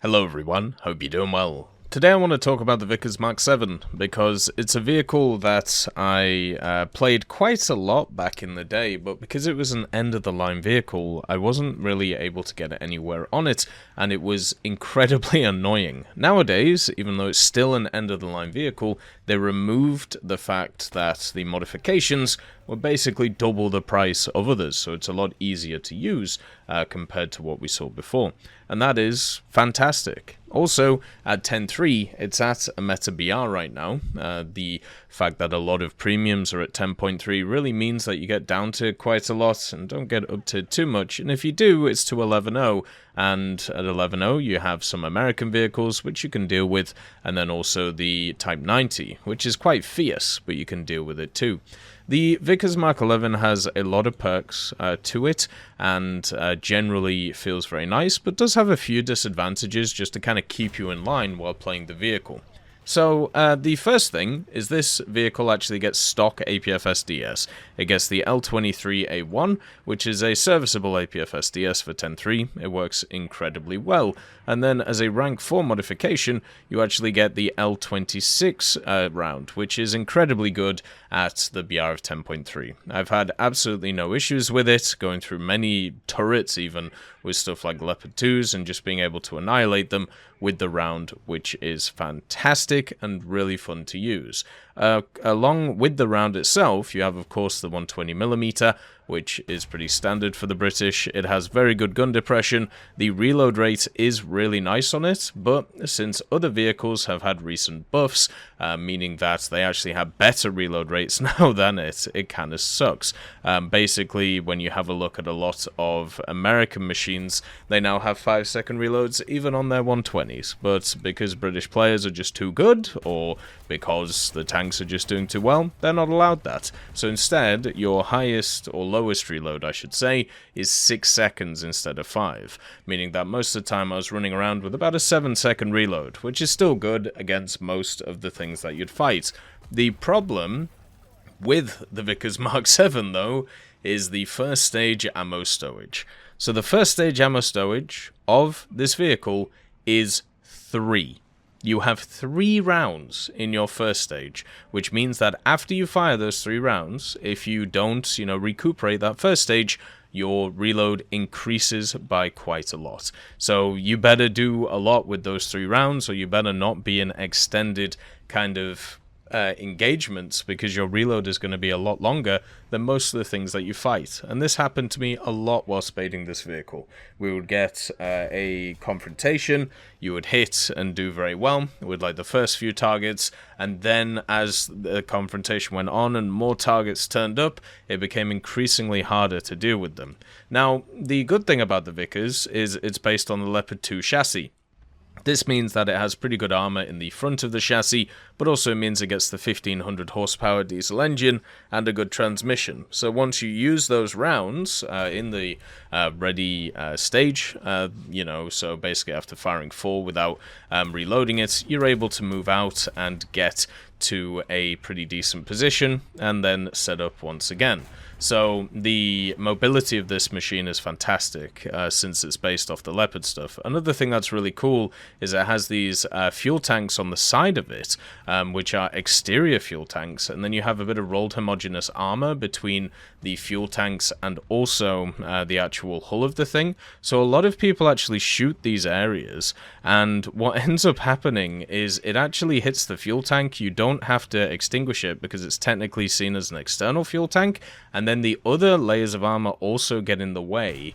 Hello everyone, hope you're doing well. Today I want to talk about the Vickers Mk.7 because it's a vehicle that I played quite a lot back in the day, but because it was an end-of-the-line vehicle, I wasn't really able to get anywhere on it, and it was incredibly annoying. Nowadays, even though it's still an end-of-the-line vehicle, they removed the fact that the modifications were basically double the price of others, so it's a lot easier to use compared to what we saw before. And that is fantastic. Also, at 10.3, it's at a meta BR right now. The fact that a lot of premiums are at 10.3 really means that you get down to quite a lot and don't get up to too much. And if you do, it's to 11.0. And at 11.0, you have some American vehicles, which you can deal with, and then also the Type 90, which is quite fierce, but you can deal with it too. The Vickers Mk.7 has a lot of perks to it, and generally feels very nice, but does have a few disadvantages just to kind of keep you in line while playing the vehicle. So, the first thing is this vehicle actually gets stock APFSDS. It gets the L23A1, which is a serviceable APFSDS for 10.3. It works incredibly well. And then as a rank 4 modification, you actually get the L26 round, which is incredibly good at the BR of 10.3. I've had absolutely no issues with it, going through many turrets even with stuff like Leopard 2s and just being able to annihilate them with the round, which is fantastic and really fun to use. Along with the round itself, you have of course the 120mm, which is pretty standard for the British. It has very good gun depression. The reload rate is really nice on it, but since other vehicles have had recent buffs, meaning that they actually have better reload rates now than it kind of sucks. Basically, when you have a look at a lot of American machines, they now have 5-second reloads even on their 120s, but because British players are just too good, or because the tanks are just doing too well, they're not allowed that. So instead, your highest or lowest reload, I should say, is 6 seconds instead of 5, meaning that most of the time I was running around with about a 7-second reload, which is still good against most of the things that you'd fight. The problem with the Vickers Mk.7 though is the first stage ammo stowage. So the first stage ammo stowage of this vehicle is 3. You have 3 rounds in your first stage, which means that after you fire those 3 rounds, if you don't, recuperate that first stage, your reload increases by quite a lot. So you better do a lot with those 3 rounds, or you better not be in extended kind of engagements, because your reload is going to be a lot longer than most of the things that you fight. And this happened to me a lot while spading this vehicle. We would get a confrontation, you would hit and do very well with like the first few targets, and then as the confrontation went on and more targets turned up, it became increasingly harder to deal with them. Now, the good thing about the Vickers is it's based on the Leopard 2 chassis. This means that it has pretty good armor in the front of the chassis, but also means it gets the 1500 horsepower diesel engine and a good transmission. So once you use those rounds in the ready stage, so basically after firing 4 without reloading it, you're able to move out and get to a pretty decent position and then set up once again. So the mobility of this machine is fantastic since it's based off the Leopard stuff. Another thing that's really cool is it has these fuel tanks on the side of it, which are exterior fuel tanks, and then you have a bit of rolled homogeneous armor between the fuel tanks and also the actual hull of the thing. So a lot of people actually shoot these areas, and what ends up happening is it actually hits the fuel tank. You don't have to extinguish it because it's technically seen as an external fuel tank, and then the other layers of armor also get in the way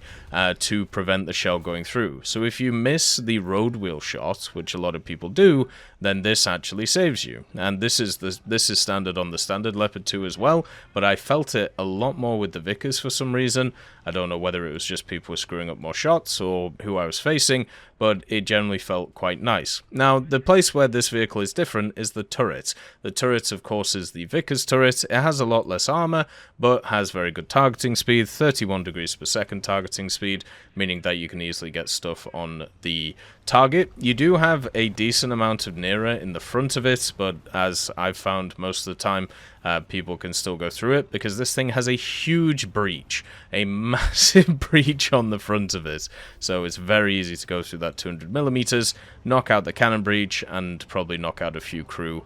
to prevent the shell going through. So if you miss the road wheel shot, which a lot of people do, then this actually saves you. And this is standard on the standard Leopard 2 as well, but I felt it a lot more with the Vickers for some reason. I don't know whether it was just people screwing up more shots or who I was facing, but it generally felt quite nice. Now, the place where this vehicle is different is the turret. The turret, of course, is the Vickers turret. It has a lot less armor, but has very good targeting speed, 31 degrees per second targeting speed, meaning that you can easily get stuff on the target. You do have a decent amount of nearer in the front of it, but as I've found most of the time, people can still go through it, because this thing has a huge breach, a massive breach on the front of it. So it's very easy to go through that 200mm, knock out the cannon breach, and probably knock out a few crew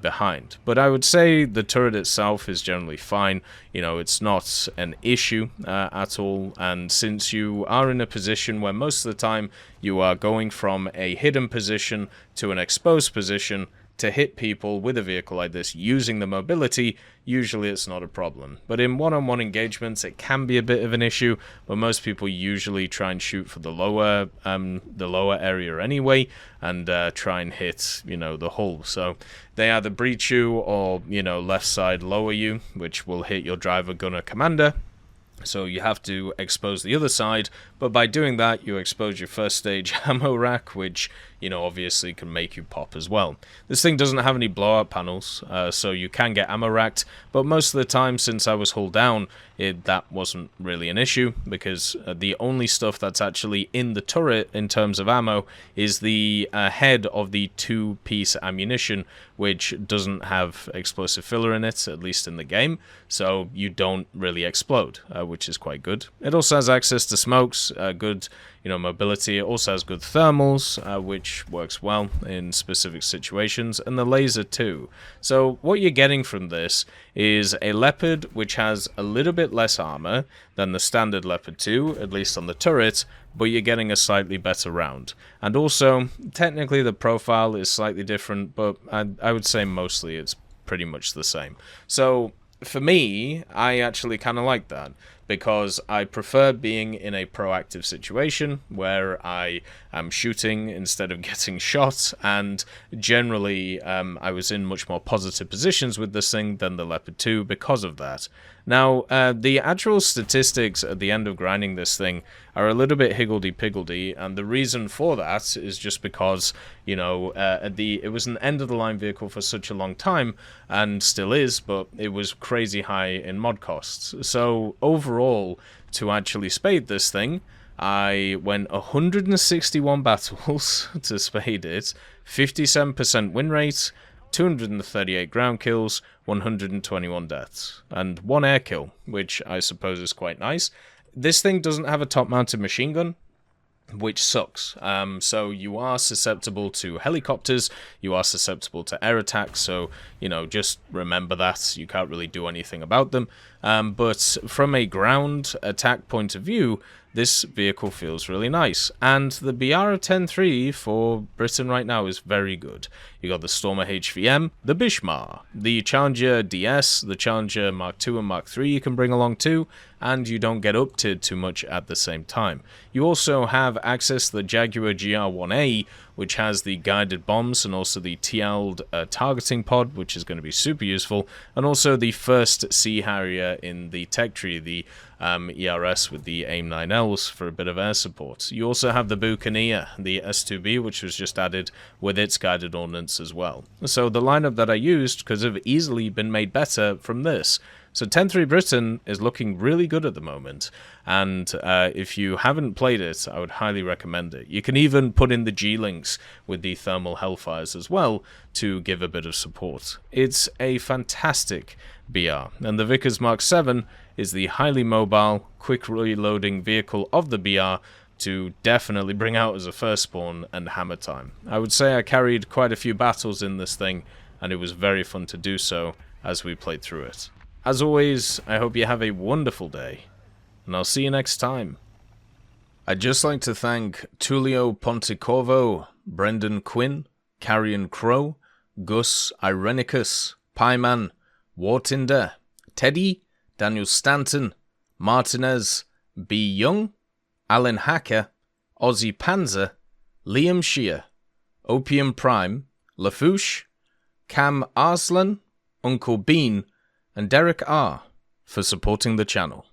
behind. But I would say the turret itself is generally fine. You know, it's not an issue at all, and since you are in a position where most of the time you are going from a hidden position to an exposed position to hit people with a vehicle like this using the mobility, usually it's not a problem. But in one-on-one engagements, it can be a bit of an issue, but most people usually try and shoot for the lower area anyway, and try and hit, you know, the hull. So they either breach you or, you know, left side lower you, which will hit your driver, gunner, commander. So you have to expose the other side, but by doing that, you expose your first stage ammo rack, which, you know, obviously can make you pop as well. This thing doesn't have any blowout panels, so you can get ammo racked, but most of the time, since I was hull down, that wasn't really an issue, because the only stuff that's actually in the turret in terms of ammo is the head of the 2-piece ammunition, which doesn't have explosive filler in it, at least in the game, so you don't really explode, which is quite good. It also has access to smokes, good, you know, mobility. It also has good thermals, which works well in specific situations, and the laser too. So what you're getting from this is a Leopard which has a little bit less armor than the standard Leopard 2, at least on the turret, but you're getting a slightly better round. And also, technically the profile is slightly different, but I would say mostly it's pretty much the same. So for me, I actually kind of like that, because I prefer being in a proactive situation where I am shooting instead of getting shot, and generally I was in much more positive positions with this thing than the Leopard 2 because of that. Now, the actual statistics at the end of grinding this thing are a little bit higgledy-piggledy, and the reason for that is just because, you know, it was an end-of-the-line vehicle for such a long time, and still is, but it was crazy high in mod costs. So overall, to actually spade this thing, I went 161 battles to spade it, 57% win rate, 238 ground kills, 121 deaths, and 1 air kill, which I suppose is quite nice. This thing doesn't have a top-mounted machine gun, which sucks. So you are susceptible to helicopters, you are susceptible to air attacks, so, you know, just remember that. You can't really do anything about them. But from a ground attack point of view, this vehicle feels really nice. And the BR 10.3 for Britain right now is very good. You got the Stormer HVM, the Bishmar, the Challenger DS, the Challenger Mark II and Mark III you can bring along too, and you don't get upted too much at the same time. You also have access to the Jaguar GR1A, which has the guided bombs and also the TL'd targeting pod, which is going to be super useful, and also the first Sea Harrier in the tech tree, the ERS with the AIM-9Ls for a bit of air support. You also have the Buccaneer, the S2B, which was just added with its guided ordnance as well. So the lineup that I used could have easily been made better from this. So 10.3 Britain is looking really good at the moment, and if you haven't played it, I would highly recommend it. You can even put in the G-Links with the thermal Hellfires as well to give a bit of support. It's a fantastic BR, and the Vickers Mk.7 is the highly mobile, quick reloading vehicle of the BR to definitely bring out as a first spawn and hammer time. I would say I carried quite a few battles in this thing, and it was very fun to do so as we played through it. As always, I hope you have a wonderful day, and I'll see you next time. I'd just like to thank Tullio Pontecorvo, Brendan Quinn, Carrion Crow, Gus Irenicus, Pieman, Wartinder, Teddy, Daniel Stanton, Martinez, B. Young, Alan Hacker, Ozzy Panzer, Liam Shear, Opium Prime, Lafouche, Cam Arslan, Uncle Bean, and Derek R. for supporting the channel.